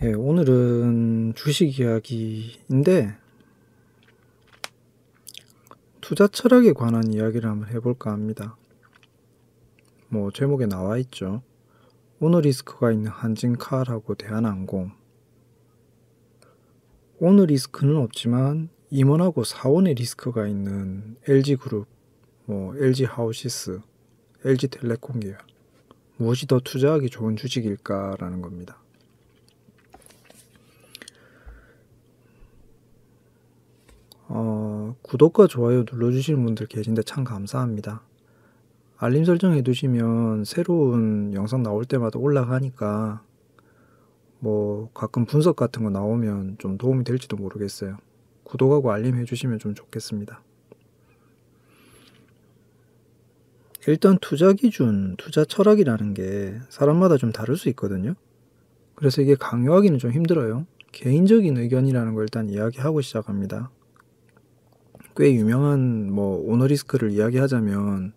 예, 오늘은 주식 이야기인데 투자 철학에 관한 이야기를 한번 해볼까 합니다. 뭐 제목에 나와 있죠. 오너 리스크가 있는 한진칼하고 대한항공. 오너 리스크는 없지만 임원하고 사원의 리스크가 있는 LG그룹, LG하우시스, LG텔레콤 계열. 무엇이 더 투자하기 좋은 주식일까라는 겁니다. 구독과 좋아요 눌러주시는 분들 계신데 참 감사합니다. 알림 설정 해두시면 새로운 영상 나올 때마다 올라가니까 가끔 분석 같은 거 나오면 좀 도움이 될지도 모르겠어요. 구독하고 알림 해주시면 좀 좋겠습니다. 일단 투자 기준, 투자 철학이라는 게 사람마다 좀 다를 수 있거든요. 그래서 이게 강요하기는 좀 힘들어요. 개인적인 의견이라는 걸 일단 이야기하고 시작합니다. 꽤 유명한 오너리스크를 이야기하자면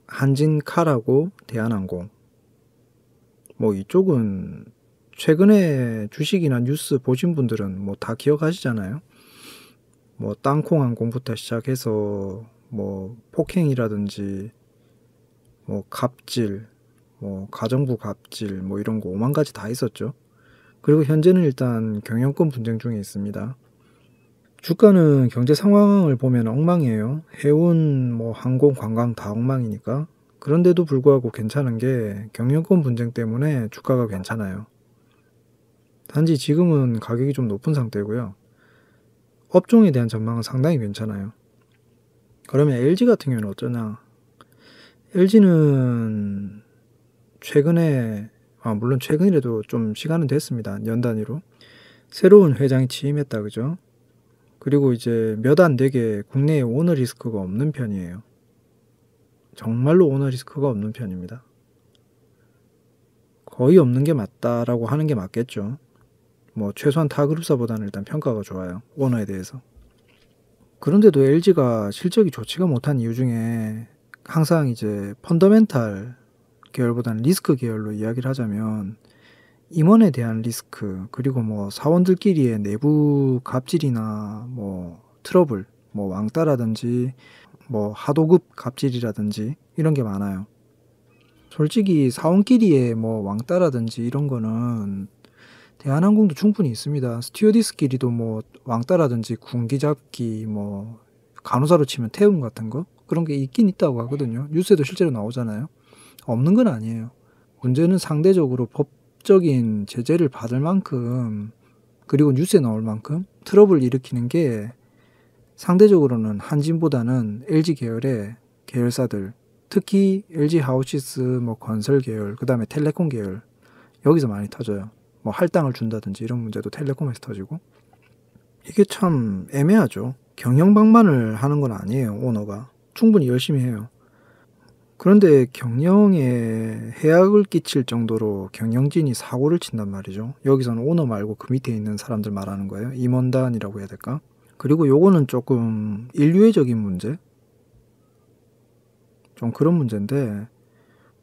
한진칼하고 대한항공. 이쪽은 최근에 주식이나 뉴스 보신 분들은 다 기억하시잖아요. 땅콩항공부터 시작해서 폭행이라든지 갑질, 가정부 갑질 이런 거 5만 가지 다 있었죠. 그리고 현재는 일단 경영권 분쟁 중에 있습니다. 주가는 경제 상황을 보면 엉망이에요. 해운, 항공, 관광 다 엉망이니까. 그런데도 불구하고 괜찮은 게 경영권 분쟁 때문에 주가가 괜찮아요. 단지 지금은 가격이 좀 높은 상태고요. 업종에 대한 전망은 상당히 괜찮아요. 그러면 LG 같은 경우는 어쩌나? LG는 최근에, 물론 최근이라도 좀 시간은 됐습니다. 년 단위로. 새로운 회장이 취임했다, 그죠? 그리고 이제 몇 안 되게 국내에 오너 리스크가 없는 편이에요. 정말로 오너 리스크가 없는 편입니다. 거의 없는 게 맞다라고 하는 게 맞겠죠. 최소한 타 그룹사보다는 일단 평가가 좋아요. 오너에 대해서. 그런데도 LG가 실적이 좋지가 못한 이유 중에 항상 이제 펀더멘탈 계열보다는 리스크 계열로 이야기를 하자면 임원에 대한 리스크, 그리고 사원들끼리의 내부 갑질이나 트러블, 왕따라든지 하도급 갑질이라든지 이런 게 많아요. 솔직히 사원끼리의 왕따라든지 이런 거는 대한항공도 충분히 있습니다. 스튜어디스끼리도 왕따라든지 군기 잡기, 간호사로 치면 태움 같은 거 그런 게 있긴 있다고 하거든요. 뉴스에도 실제로 나오잖아요. 없는 건 아니에요. 문제는 상대적으로 법적인 제재를 받을 만큼, 그리고 뉴스에 나올 만큼 트러블 일으키는 게 상대적으로는 한진보다는 LG 계열의 계열사들, 특히 LG 하우시스, 건설 계열, 그 다음에 텔레콤 계열, 여기서 많이 터져요. 할당을 준다든지 이런 문제도 텔레콤에서 터지고. 이게 참 애매하죠. 경영방만을 하는 건 아니에요. 오너가 충분히 열심히 해요. 그런데 경영에 해악을 끼칠 정도로 경영진이 사고를 친단 말이죠. 여기서는 오너 말고 그 밑에 있는 사람들 말하는 거예요. 임원단이라고 해야 될까? 그리고 요거는 조금 인류애적인 문제? 좀 그런 문제인데,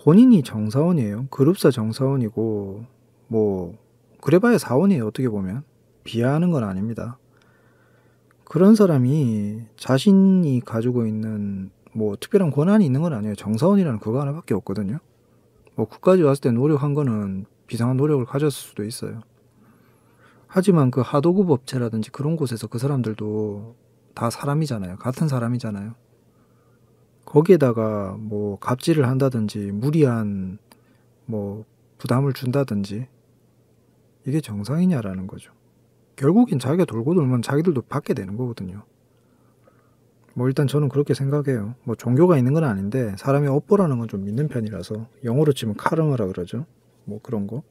본인이 정사원이에요. 그룹사 정사원이고 그래봐야 사원이에요. 어떻게 보면 비하하는 건 아닙니다. 그런 사람이 자신이 가지고 있는 특별한 권한이 있는 건 아니에요. 정사원이라는 그거 하나밖에 없거든요. 국까지 왔을 때 노력한 거는 비상한 노력을 가졌을 수도 있어요. 하지만 그 하도급 업체라든지 그런 곳에서 그 사람들도 다 사람이잖아요. 같은 사람이잖아요. 거기에다가 갑질을 한다든지 무리한 부담을 준다든지 이게 정상이냐라는 거죠. 결국엔 자기가 돌고 돌면 자기들도 받게 되는 거거든요. 일단 저는 그렇게 생각해요. 종교가 있는 건 아닌데 사람이 업보라는 건 좀 믿는 편이라서, 영어로 치면 카르마라 그러죠. 그런 거.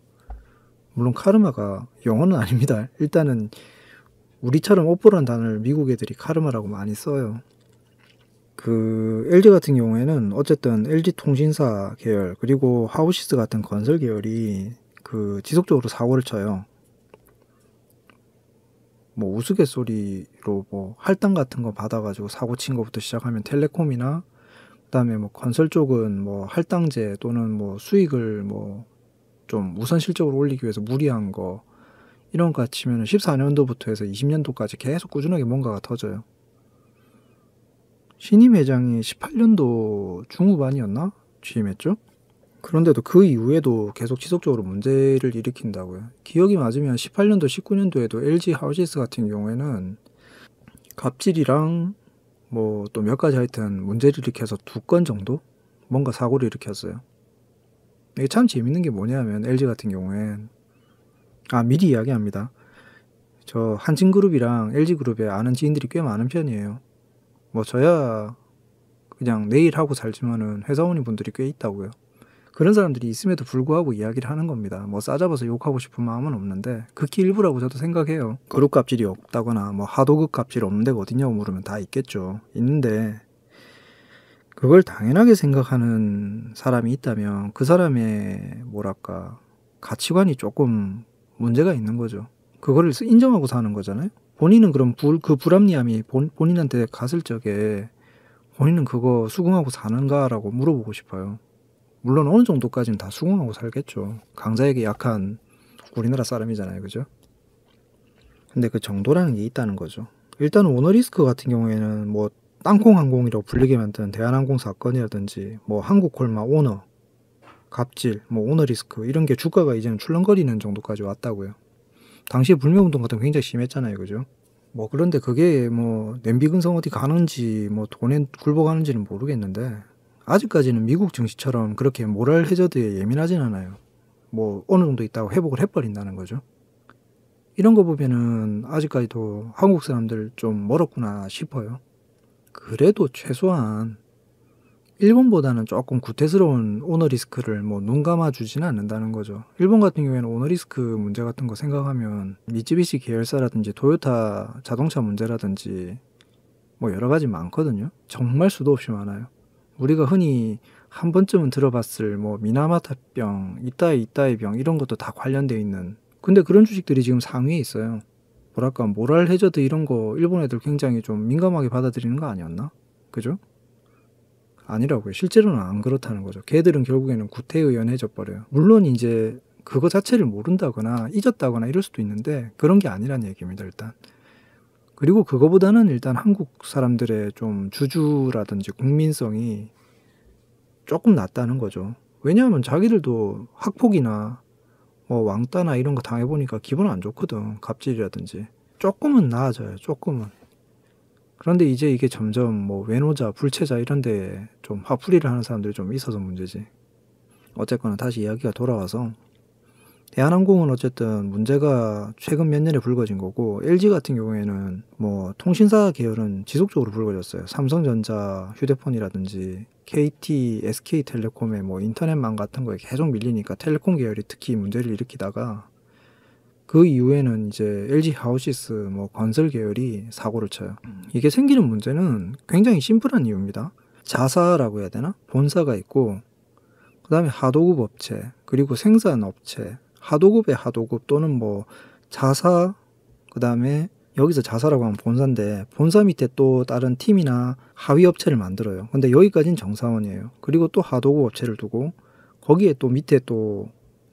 물론 카르마가 영어는 아닙니다. 일단은 우리처럼 업보라는 단어를 미국 애들이 카르마라고 많이 써요. 그 LG 같은 경우에는 어쨌든 LG 통신사 계열, 그리고 하우시스 같은 건설 계열이 지속적으로 사고를 쳐요. 우스갯소리로 할당 같은 거 받아가지고 사고 친 것부터 시작하면 텔레콤이나 그다음에 건설 쪽은 할당제 또는 수익을 좀 우선 실적으로 올리기 위해서 무리한 거, 이런 거 치면 14년도부터 해서 20년도까지 계속 꾸준하게 뭔가가 터져요. 신임 회장이 18년도 중후반이었나? 취임했죠? 그런데도 그 이후에도 계속 지속적으로 문제를 일으킨다고요. 기억이 맞으면 18년도, 19년도에도 LG 하우시스 같은 경우에는 갑질이랑 뭐 또 몇 가지 하여튼 문제를 일으켜서 2건 정도 뭔가 사고를 일으켰어요. 이게 참 재밌는 게 뭐냐면 LG 같은 경우엔 미리 이야기합니다. 저 한진그룹이랑 LG그룹에 아는 지인들이 꽤 많은 편이에요. 뭐 저야 그냥 내일 하고 살지만은 회사원인 분들이 꽤 있다고요. 그런 사람들이 있음에도 불구하고 이야기를 하는 겁니다. 뭐 싸잡아서 욕하고 싶은 마음은 없는데 극히 일부라고 저도 생각해요. 그룹 갑질이 없다거나 뭐 하도급 갑질 없는 데가 어디냐고 물으면 다 있겠죠. 있는데 그걸 당연하게 생각하는 사람이 있다면 그 사람의 뭐랄까 가치관이 조금 문제가 있는 거죠. 그거를 인정하고 사는 거잖아요. 본인은 그럼 그 불합리함이 본인한테 갔을 적에 본인은 그거 수긍하고 사는가라고 물어보고 싶어요. 물론 어느 정도까지는 다 수긍하고 살겠죠. 강자에게 약한 우리나라 사람이잖아요. 그죠? 근데 그 정도라는 게 있다는 거죠. 일단 오너리스크 같은 경우에는 뭐 땅콩항공이라고 불리게 만든 대한항공 사건이라든지 뭐 한국콜마 오너, 갑질, 뭐 오너리스크 이런 게 주가가 이제는 출렁거리는 정도까지 왔다고요. 당시에 불매운동 같은 거 굉장히 심했잖아요. 그죠? 뭐 그런데 그게 뭐 냄비 근성 어디 가는지 뭐 돈에 굴복하는지는 모르겠는데 아직까지는 미국 증시처럼 그렇게 모랄 해저드에 예민하진 않아요. 뭐 어느 정도 있다고 회복을 해버린다는 거죠. 이런 거 보면은 아직까지도 한국 사람들 좀 멀었구나 싶어요. 그래도 최소한 일본보다는 조금 구태스러운 오너리스크를 뭐 눈 감아주지는 않는다는 거죠. 일본 같은 경우에는 오너리스크 문제 같은 거 생각하면 미쯔비시 계열사라든지 토요타 자동차 문제라든지 뭐 여러 가지 많거든요. 정말 수도 없이 많아요. 우리가 흔히 한 번쯤은 들어봤을 뭐 미나마타병, 이따이 병 이런 것도 다 관련되어 있는 근데 그런 주식들이 지금 상위에 있어요. 뭐랄까 모랄 해저드 이런 거 일본 애들 굉장히 좀 민감하게 받아들이는 거 아니었나? 그죠? 아니라고요. 실제로는 안 그렇다는 거죠. 걔들은 결국에는 구태의연해져 버려요. 물론 이제 그거 자체를 모른다거나 잊었다거나 이럴 수도 있는데 그런 게 아니란 얘기입니다. 일단. 그리고 그거보다는 일단 한국 사람들의 좀 주주라든지 국민성이 조금 낮다는 거죠. 왜냐하면 자기들도 학폭이나 뭐 왕따나 이런 거 당해보니까 기분 안 좋거든. 갑질이라든지. 조금은 나아져요. 조금은. 그런데 이제 이게 점점 뭐 외노자, 불체자 이런 데에 좀 화풀이를 하는 사람들이 좀 있어서 문제지. 어쨌거나 다시 이야기가 돌아와서 대한항공은 어쨌든 문제가 최근 몇 년에 불거진 거고 LG 같은 경우에는 뭐 통신사 계열은 지속적으로 불거졌어요. 삼성전자 휴대폰이라든지 KT, SK텔레콤의 뭐 인터넷망 같은 거에 계속 밀리니까 텔레콤 계열이 특히 문제를 일으키다가 그 이후에는 이제 LG 하우시스 뭐 건설 계열이 사고를 쳐요. 이게 생기는 문제는 굉장히 심플한 이유입니다. 자사라고 해야 되나? 본사가 있고 그 다음에 하도급 업체 그리고 생산업체 하도급의 하도급 또는 뭐 자사 그 다음에 여기서 자사라고 하면 본사인데 본사 밑에 또 다른 팀이나 하위 업체를 만들어요. 근데 여기까지는 정사원이에요. 그리고 또 하도급 업체를 두고 거기에 또 밑에 또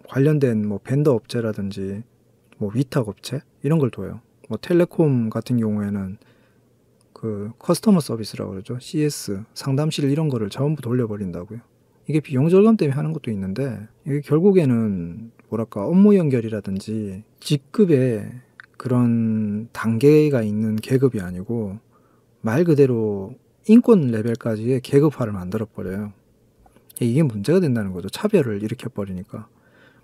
관련된 뭐 벤더 업체라든지 뭐 위탁 업체 이런 걸 둬요. 뭐 텔레콤 같은 경우에는 그 커스터머 서비스라고 그러죠. CS 상담실 이런 거를 전부 돌려버린다고요. 이게 비용 절감 때문에 하는 것도 있는데 이게 결국에는 뭐랄까 업무 연결이라든지 직급의 그런 단계가 있는 계급이 아니고 말 그대로 인권 레벨까지의 계급화를 만들어버려요. 이게 문제가 된다는 거죠. 차별을 일으켜버리니까.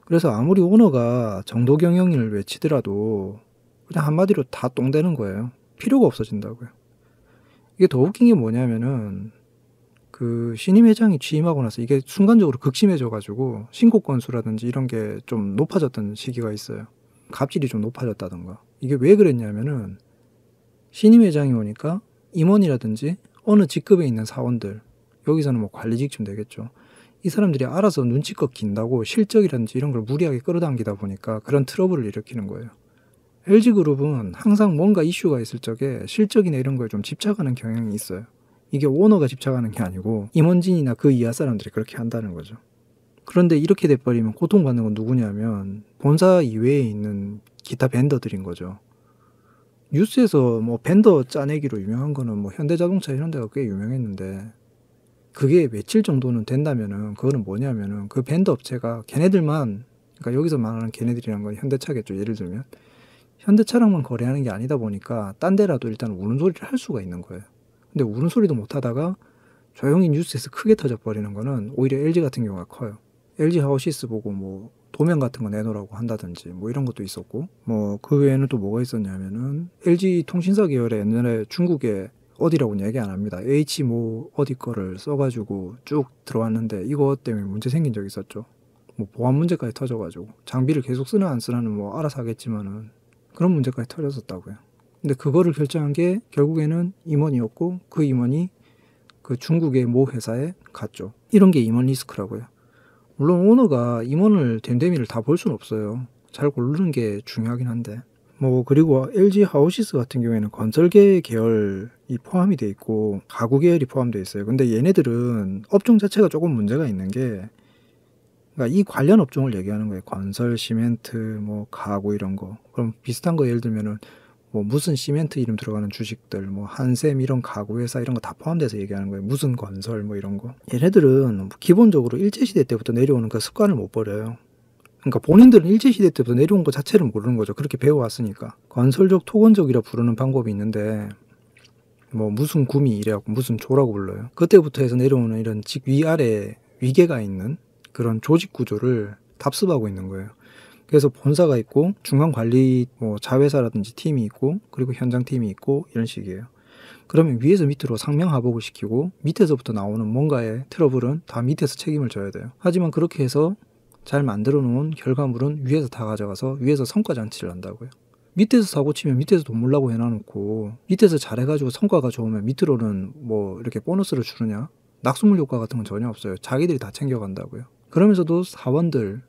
그래서 아무리 오너가 정도 경영을 외치더라도 그냥 한마디로 다 똥되는 거예요. 필요가 없어진다고요. 이게 더 웃긴 게 뭐냐면은 그 신임 회장이 취임하고 나서 이게 순간적으로 극심해져가지고 신고 건수라든지 이런 게 좀 높아졌던 시기가 있어요. 갑질이 좀 높아졌다던가. 이게 왜 그랬냐면은 신임 회장이 오니까 임원이라든지 어느 직급에 있는 사원들 여기서는 뭐 관리직쯤 되겠죠. 이 사람들이 알아서 눈치껏 긴다고 실적이라든지 이런 걸 무리하게 끌어당기다 보니까 그런 트러블을 일으키는 거예요. LG그룹은 항상 뭔가 이슈가 있을 적에 실적이나 이런 거에 좀 집착하는 경향이 있어요. 이게 오너가 집착하는 게 아니고 임원진이나 그 이하 사람들이 그렇게 한다는 거죠. 그런데 이렇게 돼버리면 고통받는 건 누구냐면 본사 이외에 있는 기타 벤더들인 거죠. 뉴스에서 뭐 벤더 짜내기로 유명한 거는 뭐 현대자동차 이런 데가 꽤 유명했는데, 그게 며칠 정도는 된다면은 그거는 뭐냐면은 그 벤더 업체가 걔네들만, 그러니까 여기서 말하는 걔네들이란 건 현대차겠죠. 예를 들면 현대차랑만 거래하는 게 아니다 보니까 딴 데라도 일단 우는 소리를 할 수가 있는 거예요. 근데 우는 소리도 못 하다가 조용히 뉴스에서 크게 터져버리는 거는 오히려 LG 같은 경우가 커요. LG 하우시스 보고 뭐 도면 같은 거 내놓으라고 한다든지 뭐 이런 것도 있었고, 뭐 그 외에는 또 뭐가 있었냐면은 LG 통신사 계열에 옛날에 중국에 어디라고는 얘기 안 합니다. H 뭐 어디 거를 써가지고 쭉 들어왔는데 이거 때문에 문제 생긴 적 있었죠. 뭐 보안 문제까지 터져가지고 장비를 계속 쓰나 안 쓰나는 뭐 알아서 하겠지만은 그런 문제까지 터졌었다고요. 근데 그거를 결정한 게 결국에는 임원이었고, 그 임원이 그 중국의 모 회사에 갔죠. 이런 게 임원 리스크라고요. 물론 오너가 임원을 댐댐이를 다 볼 수는 없어요. 잘 고르는 게 중요하긴 한데, 뭐 그리고 LG 하우시스 같은 경우에는 건설계 계열이 포함이 돼 있고 가구 계열이 포함되어 있어요. 근데 얘네들은 업종 자체가 조금 문제가 있는 게, 그러니까 이 관련 업종을 얘기하는 거예요. 건설, 시멘트, 뭐 가구 이런 거. 그럼 비슷한 거 예를 들면은 뭐 무슨 시멘트 이름 들어가는 주식들, 뭐 한샘 이런 가구 회사 이런 거 다 포함돼서 얘기하는 거예요. 무슨 건설 뭐 이런 거. 얘네들은 기본적으로 일제시대 때부터 내려오는 그 습관을 못 버려요. 그러니까 본인들은 일제시대 때부터 내려온 거 자체를 모르는 거죠. 그렇게 배워왔으니까. 건설적 토건적이라 부르는 방법이 있는데, 뭐 무슨 구미 이래갖고 무슨 조라고 불러요. 그때부터 해서 내려오는 이런 직 위아래 위계가 있는 그런 조직 구조를 답습하고 있는 거예요. 그래서 본사가 있고 중간 관리 뭐 자회사라든지 팀이 있고 그리고 현장 팀이 있고 이런 식이에요. 그러면 위에서 밑으로 상명하복을 시키고 밑에서부터 나오는 뭔가의 트러블은 다 밑에서 책임을 져야 돼요. 하지만 그렇게 해서 잘 만들어 놓은 결과물은 위에서 다 가져가서 위에서 성과 잔치를 한다고요. 밑에서 사고 치면 밑에서 돈 몰라고 해놔놓고 밑에서 잘해가지고 성과가 좋으면 밑으로는 뭐 이렇게 보너스를 주느냐? 낙수물 효과 같은 건 전혀 없어요. 자기들이 다 챙겨간다고요. 그러면서도 사원들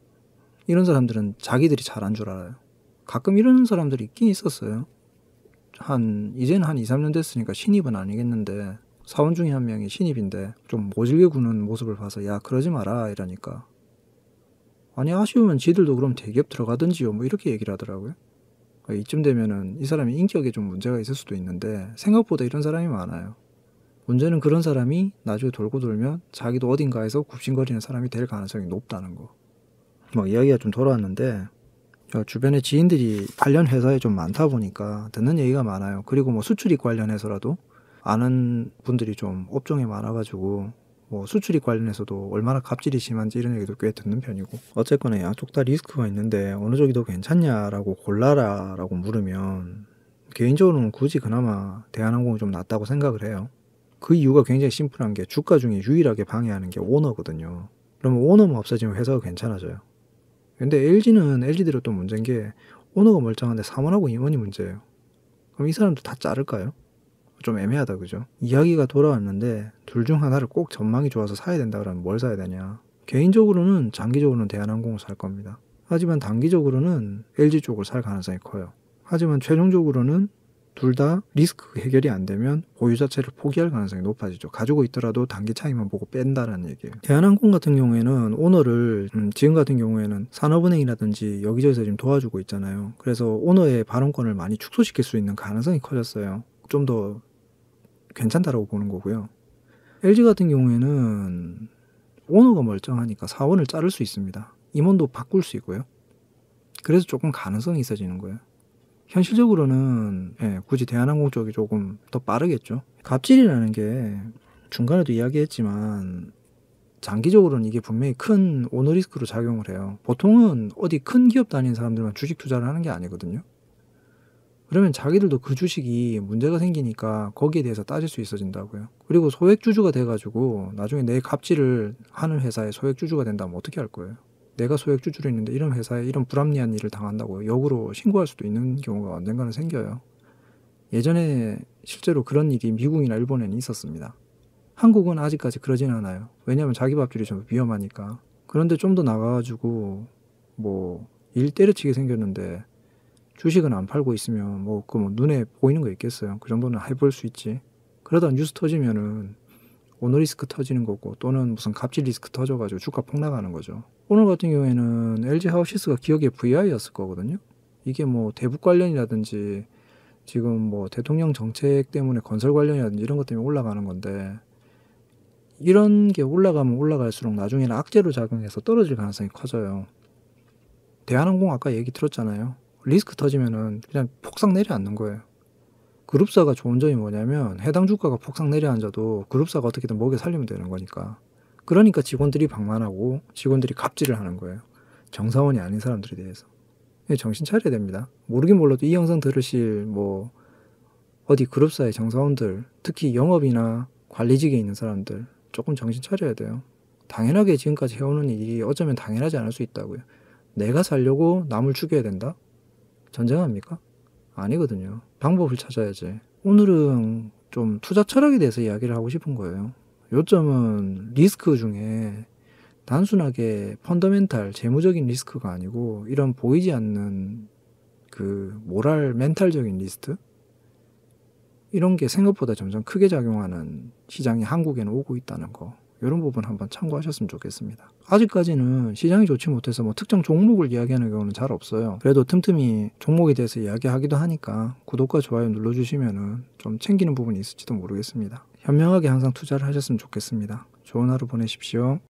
이런 사람들은 자기들이 잘한 줄 알아요. 가끔 이런 사람들이 있긴 있었어요. 이제는 한 2, 3년 됐으니까 신입은 아니겠는데 사원 중에 한 명이 신입인데 좀 모질게 구는 모습을 봐서 야 그러지 마라 이러니까, 아니 아쉬우면 지들도 그럼 대기업 들어가든지요 뭐 이렇게 얘기를 하더라고요. 이쯤 되면은 이 사람이 인격에 좀 문제가 있을 수도 있는데 생각보다 이런 사람이 많아요. 문제는 그런 사람이 나중에 돌고 돌면 자기도 어딘가에서 굽신거리는 사람이 될 가능성이 높다는 거. 뭐 이야기가 좀 돌아왔는데, 주변에 지인들이 관련 회사에 좀 많다 보니까 듣는 얘기가 많아요. 그리고 뭐 수출입 관련해서라도 아는 분들이 좀 업종에 많아가지고 뭐 수출입 관련해서도 얼마나 갑질이 심한지 이런 얘기도 꽤 듣는 편이고, 어쨌거나 양쪽 다 리스크가 있는데 어느 쪽이 더 괜찮냐라고 골라라 라고 물으면 개인적으로는 굳이 그나마 대한항공이 좀 낫다고 생각을 해요. 그 이유가 굉장히 심플한 게 주가 중에 유일하게 방해하는 게 오너거든요. 그러면 오너만 없어지면 회사가 괜찮아져요. 근데 LG는 LG대로 또 문제인 게 오너가 멀쩡한데 사원하고 임원이 문제예요. 그럼 이 사람도 다 자를까요? 좀 애매하다 그죠? 이야기가 돌아왔는데 둘 중 하나를 꼭 전망이 좋아서 사야 된다 그러면 뭘 사야 되냐? 개인적으로는 장기적으로는 대한항공을 살 겁니다. 하지만 단기적으로는 LG 쪽을 살 가능성이 커요. 하지만 최종적으로는 둘 다 리스크 해결이 안 되면 보유 자체를 포기할 가능성이 높아지죠. 가지고 있더라도 단기 차이만 보고 뺀다는 얘기예요. 대한항공 같은 경우에는 오너를 지금 같은 경우에는 산업은행이라든지 여기저기서 지금 도와주고 있잖아요. 그래서 오너의 발언권을 많이 축소시킬 수 있는 가능성이 커졌어요. 좀 더 괜찮다라고 보는 거고요. LG 같은 경우에는 오너가 멀쩡하니까 사원을 자를 수 있습니다. 임원도 바꿀 수 있고요. 그래서 조금 가능성이 있어지는 거예요. 현실적으로는 굳이 대한항공 쪽이 조금 더 빠르겠죠. 갑질이라는 게 중간에도 이야기했지만 장기적으로는 이게 분명히 큰 오너 리스크로 작용을 해요. 보통은 어디 큰 기업 다니는 사람들만 주식 투자를 하는 게 아니거든요. 그러면 자기들도 그 주식이 문제가 생기니까 거기에 대해서 따질 수 있어진다고요. 그리고 소액주주가 돼가지고 나중에 내 갑질을 하는 회사에 소액주주가 된다면 어떻게 할 거예요? 내가 소액주주로 있는데 이런 회사에 이런 불합리한 일을 당한다고 역으로 신고할 수도 있는 경우가 언젠가는 생겨요. 예전에 실제로 그런 일이 미국이나 일본에는 있었습니다. 한국은 아직까지 그러진 않아요. 왜냐하면 자기 밥줄이 좀 위험하니까. 그런데 좀 더 나가가지고 뭐 일 때려치게 생겼는데 주식은 안 팔고 있으면 뭐 눈에 보이는 거 있겠어요. 그 정도는 해볼 수 있지. 그러다 뉴스 터지면은 오너 리스크 터지는 거고 또는 무슨 갑질 리스크 터져가지고 주가 폭락하는 거죠. 오늘 같은 경우에는 LG 하우시스가 기억에 VI였을 거거든요. 이게 뭐 대북 관련이라든지 지금 뭐 대통령 정책 때문에 건설 관련이라든지 이런 것 때문에 올라가는 건데, 이런 게 올라가면 올라갈수록 나중에는 악재로 작용해서 떨어질 가능성이 커져요. 대한항공 아까 얘기 들었잖아요. 리스크 터지면은 그냥 폭삭 내려앉는 거예요. 그룹사가 좋은 점이 뭐냐면 해당 주가가 폭삭 내려앉아도 그룹사가 어떻게든 먹여 살리면 되는 거니까. 그러니까 직원들이 방만하고 직원들이 갑질을 하는 거예요. 정사원이 아닌 사람들에 대해서. 정신 차려야 됩니다. 모르긴 몰라도 이 영상 들으실 뭐 어디 그룹사의 정사원들, 특히 영업이나 관리직에 있는 사람들 조금 정신 차려야 돼요. 당연하게 지금까지 해오는 일이 어쩌면 당연하지 않을 수 있다고요. 내가 살려고 남을 죽여야 된다? 전쟁합니까? 아니거든요. 방법을 찾아야지. 오늘은 좀 투자 철학에 대해서 이야기를 하고 싶은 거예요. 요점은 리스크 중에 단순하게 펀더멘탈, 재무적인 리스크가 아니고 이런 보이지 않는 그 모랄, 멘탈적인 리스크? 이런 게 생각보다 점점 크게 작용하는 시장이 한국에는 오고 있다는 거. 이런 부분 한번 참고하셨으면 좋겠습니다. 아직까지는 시장이 좋지 못해서 뭐 특정 종목을 이야기하는 경우는 잘 없어요. 그래도 틈틈이 종목에 대해서 이야기하기도 하니까 구독과 좋아요 눌러주시면은 좀 챙기는 부분이 있을지도 모르겠습니다. 현명하게 항상 투자를 하셨으면 좋겠습니다. 좋은 하루 보내십시오.